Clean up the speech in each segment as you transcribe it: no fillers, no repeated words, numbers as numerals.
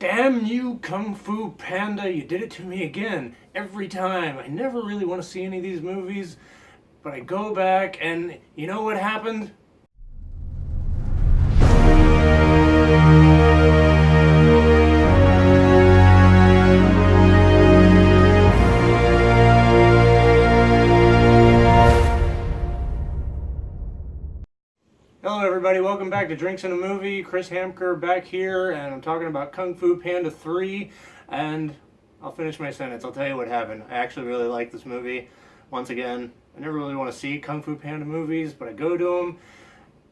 Damn you, Kung Fu Panda, you did it to me again. Every time. I never really want to see any of these movies, but I go back and you know what happened? Hello everybody, welcome back to Drinks and a Movie. Chris Hamker back here, and I'm talking about Kung Fu Panda 3, and I'll finish my sentence. I'll tell you what happened. I actually really like this movie. Once again, I never really want to see Kung Fu Panda movies, but I go to them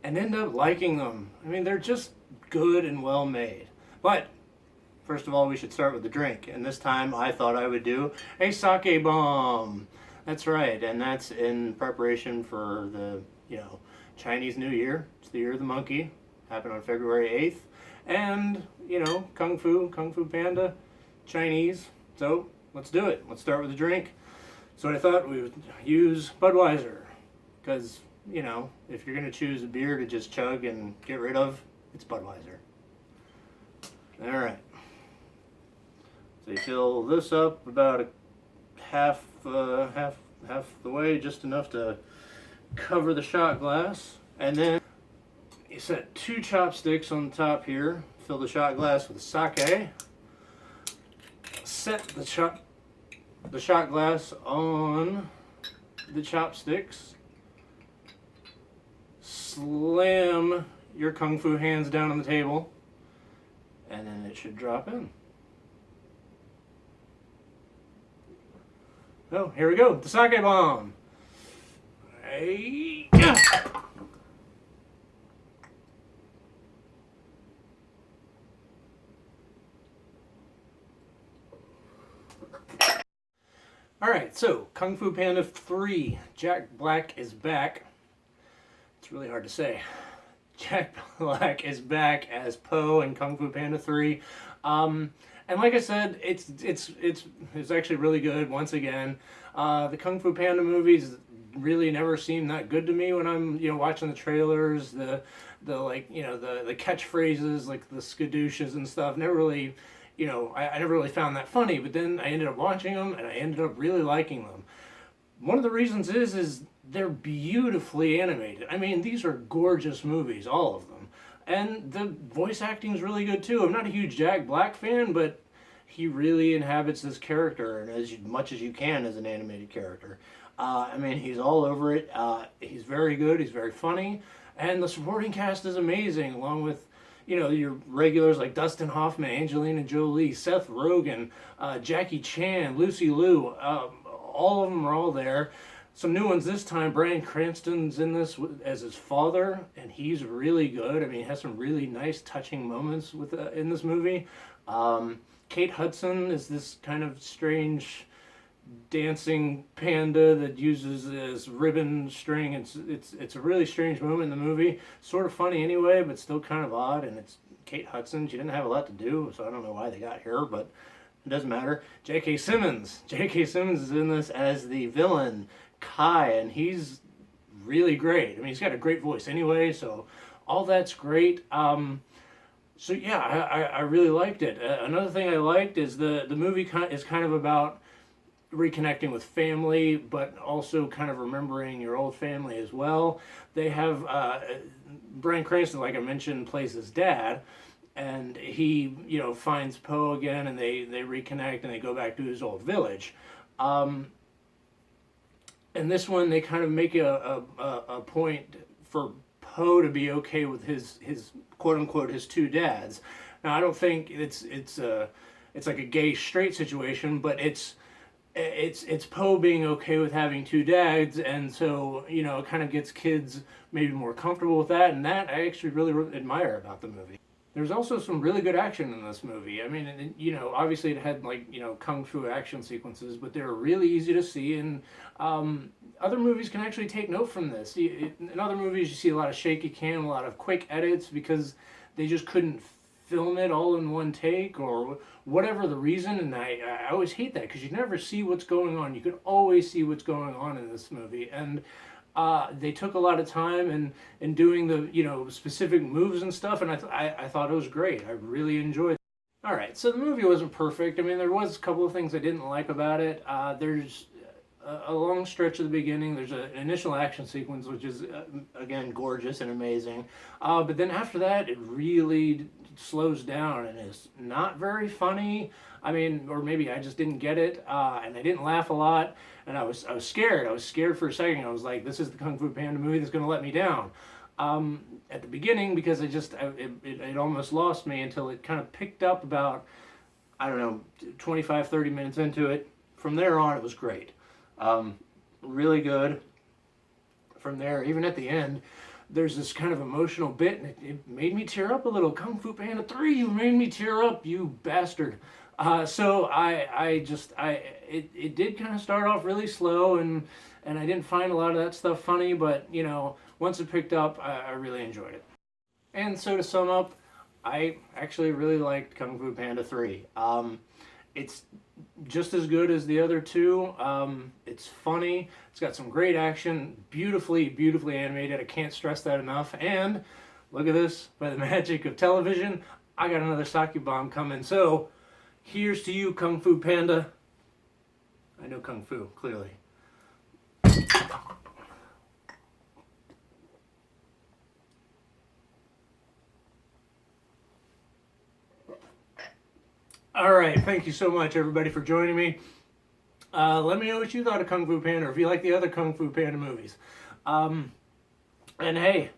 and end up liking them. I mean, they're just good and well made. But first of all, we should start with the drink, and this time I thought I would do a sake bomb. That's right, and that's in preparation for the, Chinese New Year. It's the year of the monkey. Happened on February 8th. And, Kung Fu Panda, Chinese. So, let's do it. Let's start with a drink. So I thought we would use Budweiser. Because, if you're going to choose a beer to just chug and get rid of, it's Budweiser. Alright. So you fill this up about a half the way, just enough to cover the shot glass, and then you set 2 chopsticks on the top here. Fill the shot glass with sake. Set the shot glass on the chopsticks. Slam your kung fu hands down on the table, and then it should drop in. Oh, here we go. The sake bomb. Hey. Alright, so Kung Fu Panda 3, Jack Black is back. It's really hard to say. Jack Black is back as Po in Kung Fu Panda 3. And like I said, it's actually really good once again. The Kung Fu Panda movies really never seem that good to me when I'm watching the trailers. The catchphrases like the skadooshes and stuff never really I never really found that funny, but then I ended up watching them and I ended up really liking them. One of the reasons is they're beautifully animated. I mean, these are gorgeous movies, all of them, and the voice acting is really good too. I'm not a huge Jack Black fan, but he really inhabits this character, and as much as you can as an animated character. I mean, he's all over it. He's very good. He's very funny. And the supporting cast is amazing, along with, your regulars like Dustin Hoffman, Angelina Jolie, Seth Rogen, Jackie Chan, Lucy Liu. All of them are all there. Some new ones this time. Bryan Cranston's in this as his father, and he's really good. I mean, he has some really nice, touching moments in this movie. Kate Hudson is this kind of strange dancing panda that uses this ribbon string. It's a really strange moment in the movie. Sort of funny anyway, but still kind of odd. And it's Kate Hudson. She didn't have a lot to do, so I don't know why they got her, but it doesn't matter. J.K. Simmons is in this as the villain Kai, and he's really great. I mean, he's got a great voice anyway, so all that's great. So yeah, I really liked it. Another thing I liked is the movie is kind of about reconnecting with family, but also kind of remembering your old family as well. They have Bryan Cranston, like I mentioned, plays his dad, and he finds Po again, and they reconnect and they go back to his old village. And this one, they kind of make a point for Po to be okay with his quote unquote his 2 dads. Now I don't think it's like a gay straight situation, but it's Po being okay with having 2 dads, and so it kind of gets kids maybe more comfortable with that, and that I actually really admire about the movie. There's also some really good action in this movie. I mean, obviously it had kung fu action sequences, but they were really easy to see, and other movies can actually take note from this. In other movies, you see a lot of shaky cam, a lot of quick edits because they just couldn't film it all in one take or whatever the reason, and I always hate that because you never see what's going on. You can always see what's going on in this movie, and they took a lot of time in doing the specific moves and stuff, and I thought it was great. I really enjoyed it. All right, so the movie wasn't perfect. I mean, there was a couple of things I didn't like about it. There's a long stretch of the beginning. There's an initial action sequence, which is, again, gorgeous and amazing. But then after that, it really slows down and is not very funny. I mean, or maybe I just didn't get it, and I didn't laugh a lot, and I was scared. I was scared for a second. I was like, this is the Kung Fu Panda movie that's going to let me down. At the beginning, because it almost lost me until it kind of picked up about, I don't know, 25, 30 minutes into it. From there on, it was great. Really good. From there, even at the end, there's this kind of emotional bit, and it made me tear up a little. Kung Fu Panda 3, you made me tear up, you bastard. So it did kind of start off really slow, and I didn't find a lot of that stuff funny, but, you know, once it picked up, I really enjoyed it. And so to sum up, I actually really liked Kung Fu Panda 3. It's just as good as the other two. It's funny. It's got some great action. Beautifully, beautifully animated. I can't stress that enough. And look at this. By the magic of television, I got another sake bomb coming. So here's to you, Kung Fu Panda. I know Kung Fu, clearly. All right, thank you so much, everybody, for joining me. Let me know what you thought of Kung Fu Panda, or if you like the other Kung Fu Panda movies. And hey,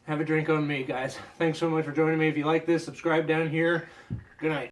have a drink on me, guys. Thanks so much for joining me. If you like this, subscribe down here. Good night.